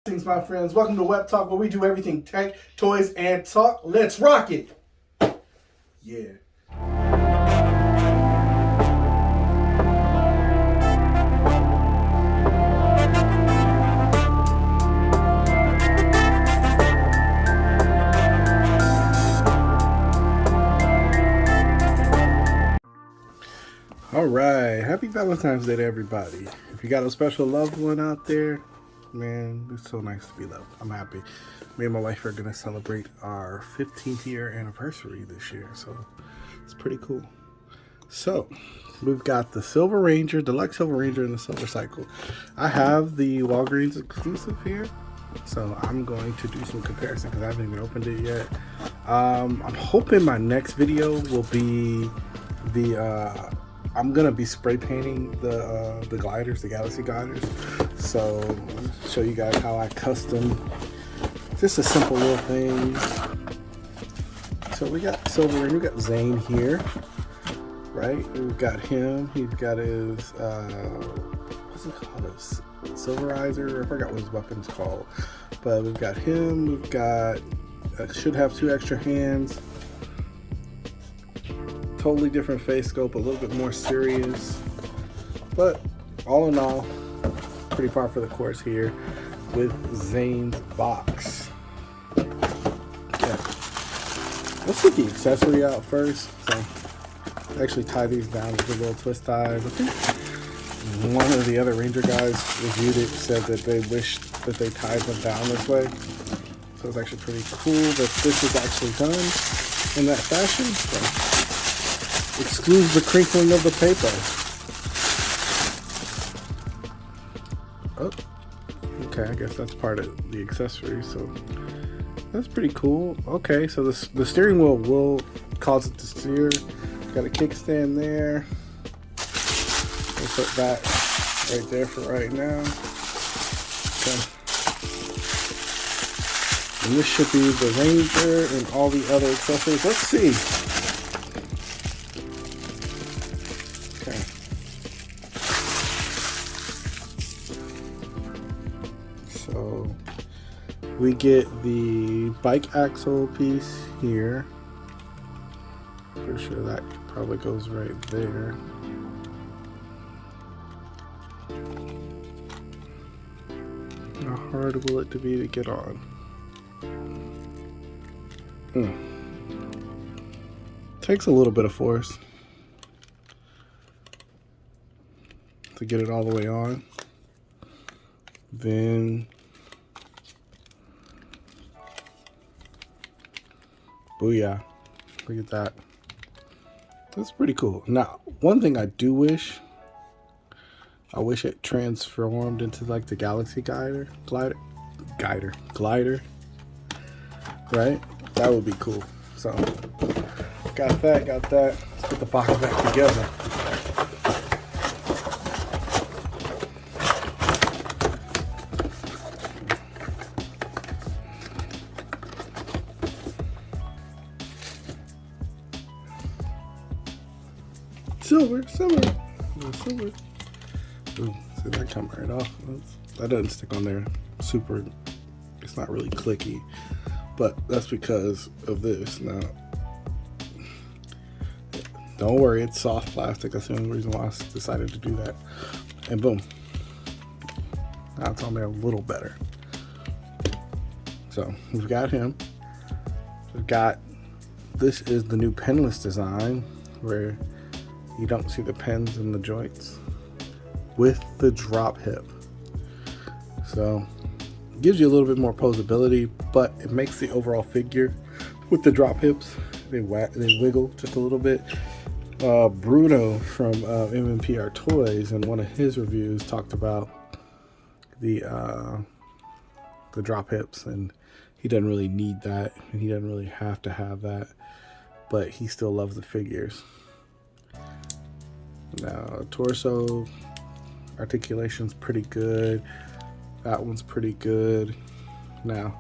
Greetings, my friends. Welcome to Web Talk, where we do everything tech, toys, and talk. Let's rock it. Yeah. All right. Happy Valentine's Day to everybody. If you got a special loved one out there, man, it's so nice to be loved. I'm happy. Me and my wife are going to celebrate our 15th year anniversary this year, so it's pretty cool. So, we've got the Silverranger, Deluxe Silverranger, and the Silver Cycle. I have the Walgreens exclusive here, so I'm going to do some comparison because I haven't even opened it yet. I'm hoping my next video will be the... I'm gonna be spray painting the gliders, the Galaxy gliders. So I'll show you guys how I custom just a simple little thing. So we got Silverranger, we got Zane here, right? We've got him. He's got his what's it called? His Silverizer. I forgot what his weapon's called. But we've got him. We've got should have 2 extra hands. Totally different face scope, a little bit more serious, but all in all, pretty par for the course here with Zane's box. Yeah. Let's get the accessory out first. So I actually tie these down with a little twist ties. I think one of the other Ranger guys reviewed it, said that they wished that they tied them down this way. So it's actually pretty cool that this is actually done in that fashion. So excludes the crinkling of the paper. Oh, okay, I guess that's part of the accessory, so that's pretty cool. Okay, so the steering wheel will cause it to steer. Got a kickstand there. We'll put that right there for right now. Okay. And this should be the Ranger and all the other accessories. Let's see. So we get the bike axle piece here. For sure that probably goes right there. How hard will it be to get on? Takes a little bit of force to get it all the way on. Then booyah, look at that. That's pretty cool. Now, one thing I do wish, I wish it transformed into like the Galaxy glider, right? That would be cool. So got that. Let's put the box back together. Silver. Ooh, see that come right off. That doesn't stick on there super. It's not really clicky, but that's because of this. Now, don't worry, it's soft plastic. That's the only reason why I decided to do that. And boom, now it's on there a little better. So we've got him. We've got, this is the new penless design where you don't see the pens in the joints with the drop hip. So it gives you a little bit more posability, but it makes the overall figure with the drop hips, they wiggle just a little bit. Bruno from MMPR Toys in one of his reviews talked about the drop hips, and he doesn't really need that, and he doesn't really have to have that, but he still loves the figures. Now, torso articulation's pretty good. That one's pretty good. Now,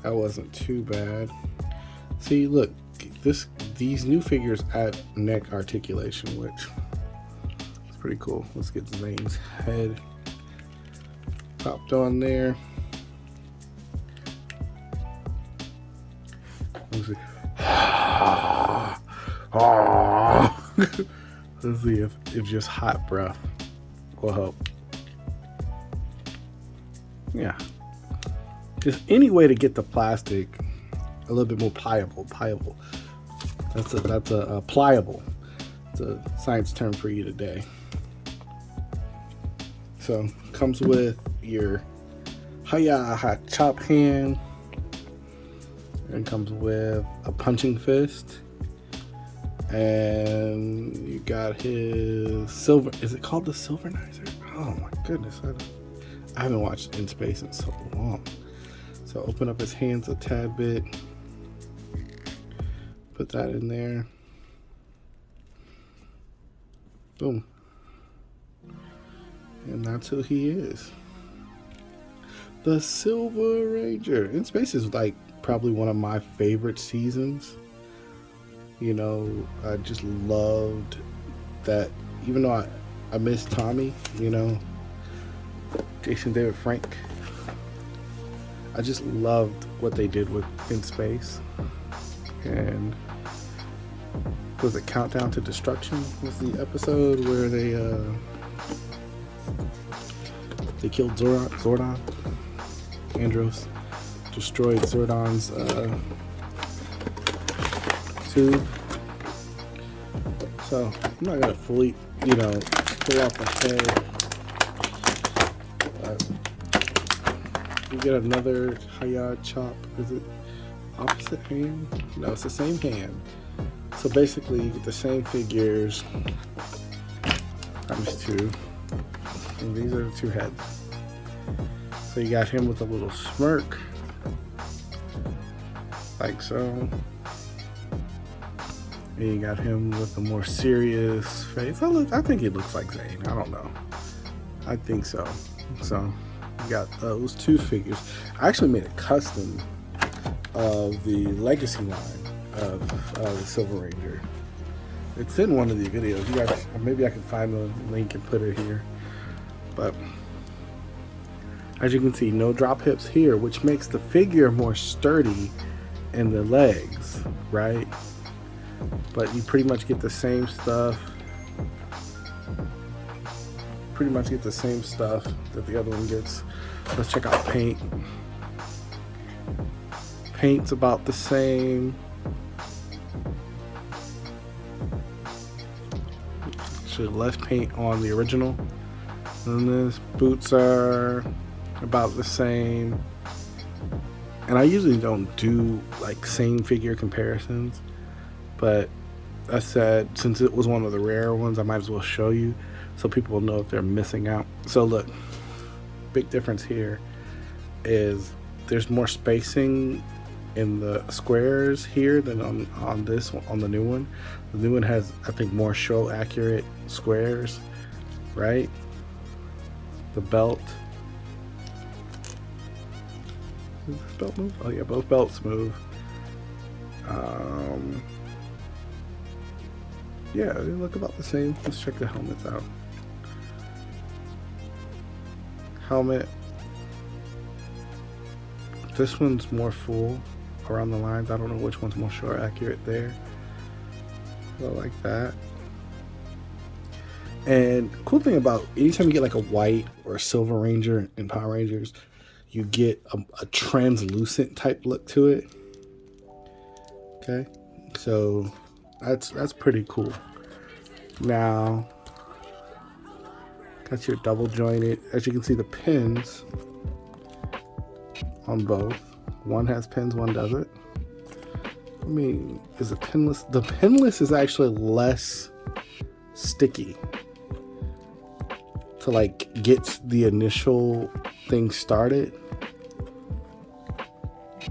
that wasn't too bad. See, look, these new figures add neck articulation, which is pretty cool. Let's get Zane's head popped on there. Let's see. Let's see if just hot breath will help. Yeah. Just any way to get the plastic a little bit more pliable. That's a pliable. It's a science term for you today. So comes with your hot chop hand, and comes with a punching fist, and you got his silver. Is it called the Silverranger? Oh my goodness, I haven't watched In Space in so long. So open up his hands a tad bit. Put that in there. Boom. And that's who he is. The Silverranger. In Space is like probably one of my favorite seasons. You know, I just loved that, even though I miss Tommy, you know, Jason David Frank. I just loved what they did with In Space. And was it Countdown to Destruction was the episode where they killed Zordon. Andros destroyed Zordon's tube. So I'm not gonna fully, you know, pull off my head. You get another Hayat chop. Is it opposite hand? No, it's the same hand. So basically, you get the same figures times two. And these are the two heads. So you got him with a little smirk, like so. And you got him with a more serious face. I think it looks like Zane. I don't know. I think so. So you got those two figures. I actually made a custom of the legacy line of the Silverranger. It's in one of the videos. You guys, maybe I can find the link and put it here. But as you can see, no drop hips here, which makes the figure more sturdy in the legs, right? But you pretty much get the same stuff. Pretty much get the same stuff that the other one gets. Let's check out paint. Paint's about the same. Actually, less paint on the original than this. Boots are about the same. And I usually don't do like same figure comparisons, but I said since it was one of the rare ones, I might as well show you so people will know if they're missing out. So look, big difference here is there's more spacing in the squares here than on this one, on the new one. The new one has, I think, more show accurate squares, right? The belt. Does this belt move? Oh yeah, both belts move. Yeah, they look about the same. Let's check the helmets out. Helmet. This one's more full around the lines. I don't know which one's more show accurate there. I like that. And cool thing about anytime you get like a white or a Silverranger in Power Rangers, you get a translucent type look to it. Okay, so that's pretty cool. Now, got your double jointed. As you can see, the pins on both. One has pins, one doesn't. I mean, is it pinless? The pinless is actually less sticky to like get the initial thing started.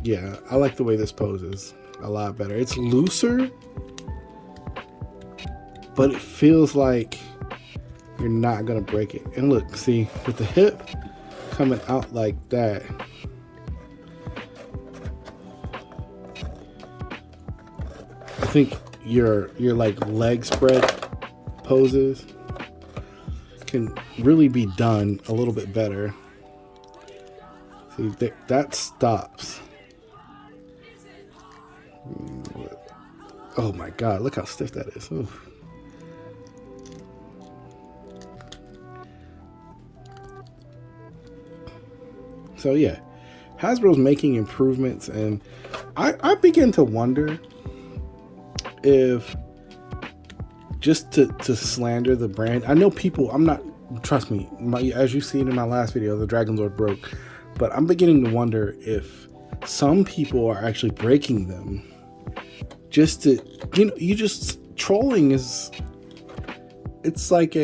Yeah, I like the way this poses a lot better. It's looser, but it feels like you're not gonna break it. And look, see, with the hip coming out like that, I think your like leg spread poses can really be done a little bit better See, that stops. Oh my god, look how stiff that is. Oof. So yeah, Hasbro's making improvements, and I begin to wonder if, just to slander the brand, I know people, I'm not, trust me, as you've seen in my last video, the Dragon Lord broke, but I'm beginning to wonder if some people are actually breaking them just to, you just, trolling is, it's like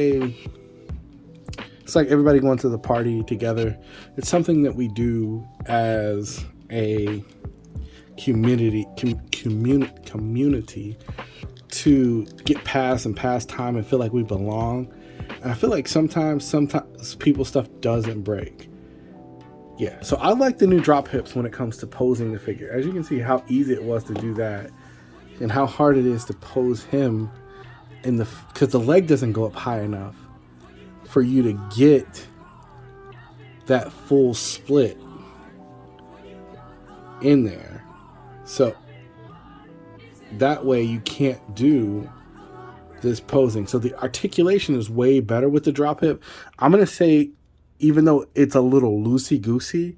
everybody going to the party together. It's something that we do as a community to get past and pass time and feel like we belong. And I feel like sometimes people's stuff doesn't break. Yeah, so I like the new drop hips when it comes to posing the figure. As you can see how easy it was to do that, and how hard it is to pose him in the, because the leg doesn't go up high enough for you to get that full split in there. So that way you can't do this posing. So the articulation is way better with the drop hip. I'm going to say, even though it's a little loosey-goosey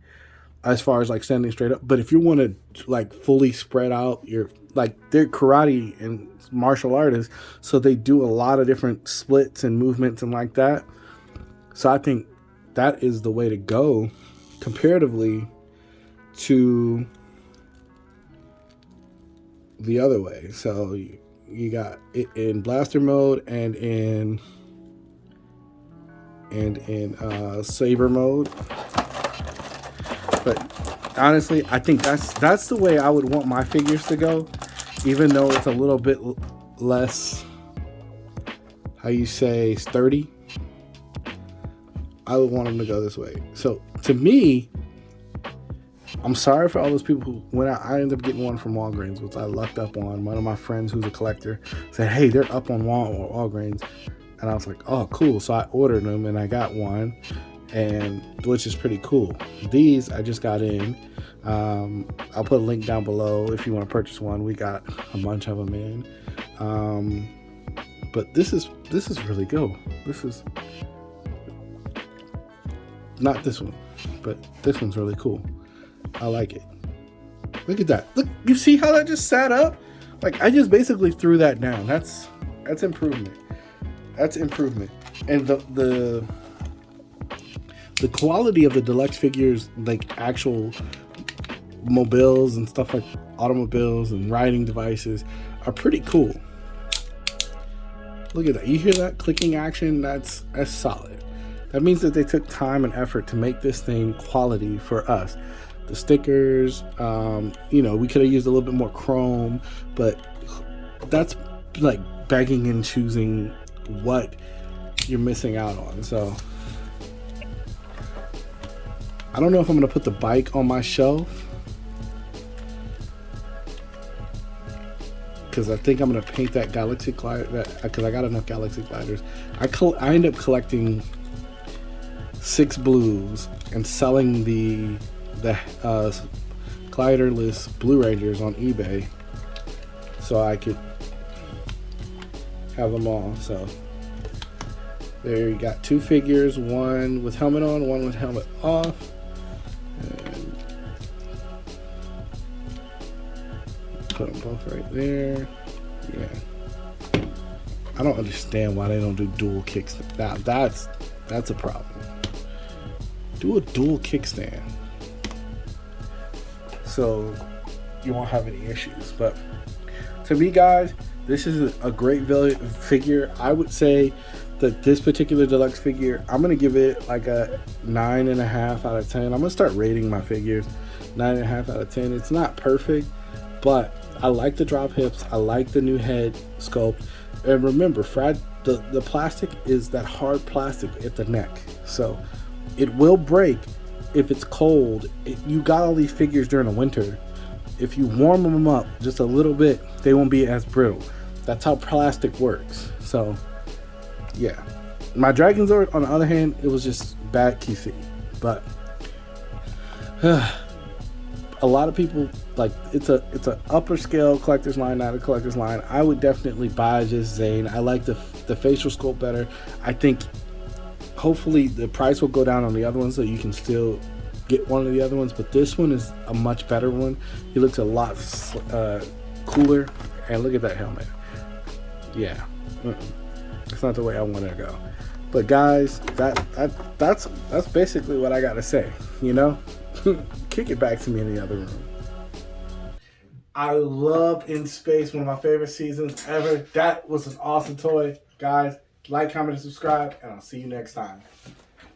as far as like standing straight up, but if you want to like fully spread out your, like, they're karate and martial artists, so they do a lot of different splits and movements and like that. So I think that is the way to go comparatively to the other way. So you got it in blaster mode and in saber mode. But honestly, I think that's the way I would want my figures to go, even though it's a little bit less, how you say, sturdy. I would want them to go this way. So to me, I'm sorry for all those people who went out. I ended up getting one from Walgreens, which I lucked up on. One of my friends who's a collector said, hey, they're up on Walgreens. And I was like, oh, cool. So I ordered them and I got one, and which is pretty cool. These I just got in. I'll put a link down below if you want to purchase one. We got a bunch of them in. But this is really cool. This is not this one, but this one's really cool. I like it. Look at that. Look, you see how that just sat up? Like, I just basically threw that down. That's improvement. That's improvement. And the quality of the deluxe figures, like actual mobiles and stuff, like automobiles and riding devices, are pretty cool. Look at that. You hear that clicking action? That's solid. That means that they took time and effort to make this thing quality for us. The stickers, we could have used a little bit more chrome, but that's like begging and choosing what you're missing out on. So I don't know if I'm going to put the bike on my shelf, because I think I'm going to paint that Galaxy glider, because I got enough Galaxy gliders. I end up collecting 6 blues and selling the gliderless Blue Rangers on eBay so I could have them all. So there you got 2 figures, one with helmet on, one with helmet off. And put them both right there. Yeah, I don't understand why they don't do dual kicks. That's a problem. Do a dual kickstand so you won't have any issues. But to me, guys, this is a great figure. I would say that this particular deluxe figure, I'm gonna give it like a 9.5 out of 10. I'm gonna start rating my figures 9.5 out of 10. It's not perfect, but I like the drop hips. I like the new head sculpt. And remember, the plastic is that hard plastic at the neck, so it will break if it's cold. You got all these figures during the winter. If you warm them up just a little bit, they won't be as brittle. That's how plastic works. So yeah, my Dragon Zord, on the other hand, it was just bad QC. But A lot of people like it's a upper scale collector's line, not a collector's line. I would definitely buy just Zane. I like the facial sculpt better. I think hopefully the price will go down on the other ones so you can still get one of the other ones, but this one is a much better one. He looks a lot cooler, and look at that helmet. Yeah, it's not the way I want to go. But guys, that's basically what I gotta say. You know, kick it back to me in the other room. I love In Space, one of my favorite seasons ever. That was an awesome toy, guys. Like, comment, and subscribe, and I'll see you next time.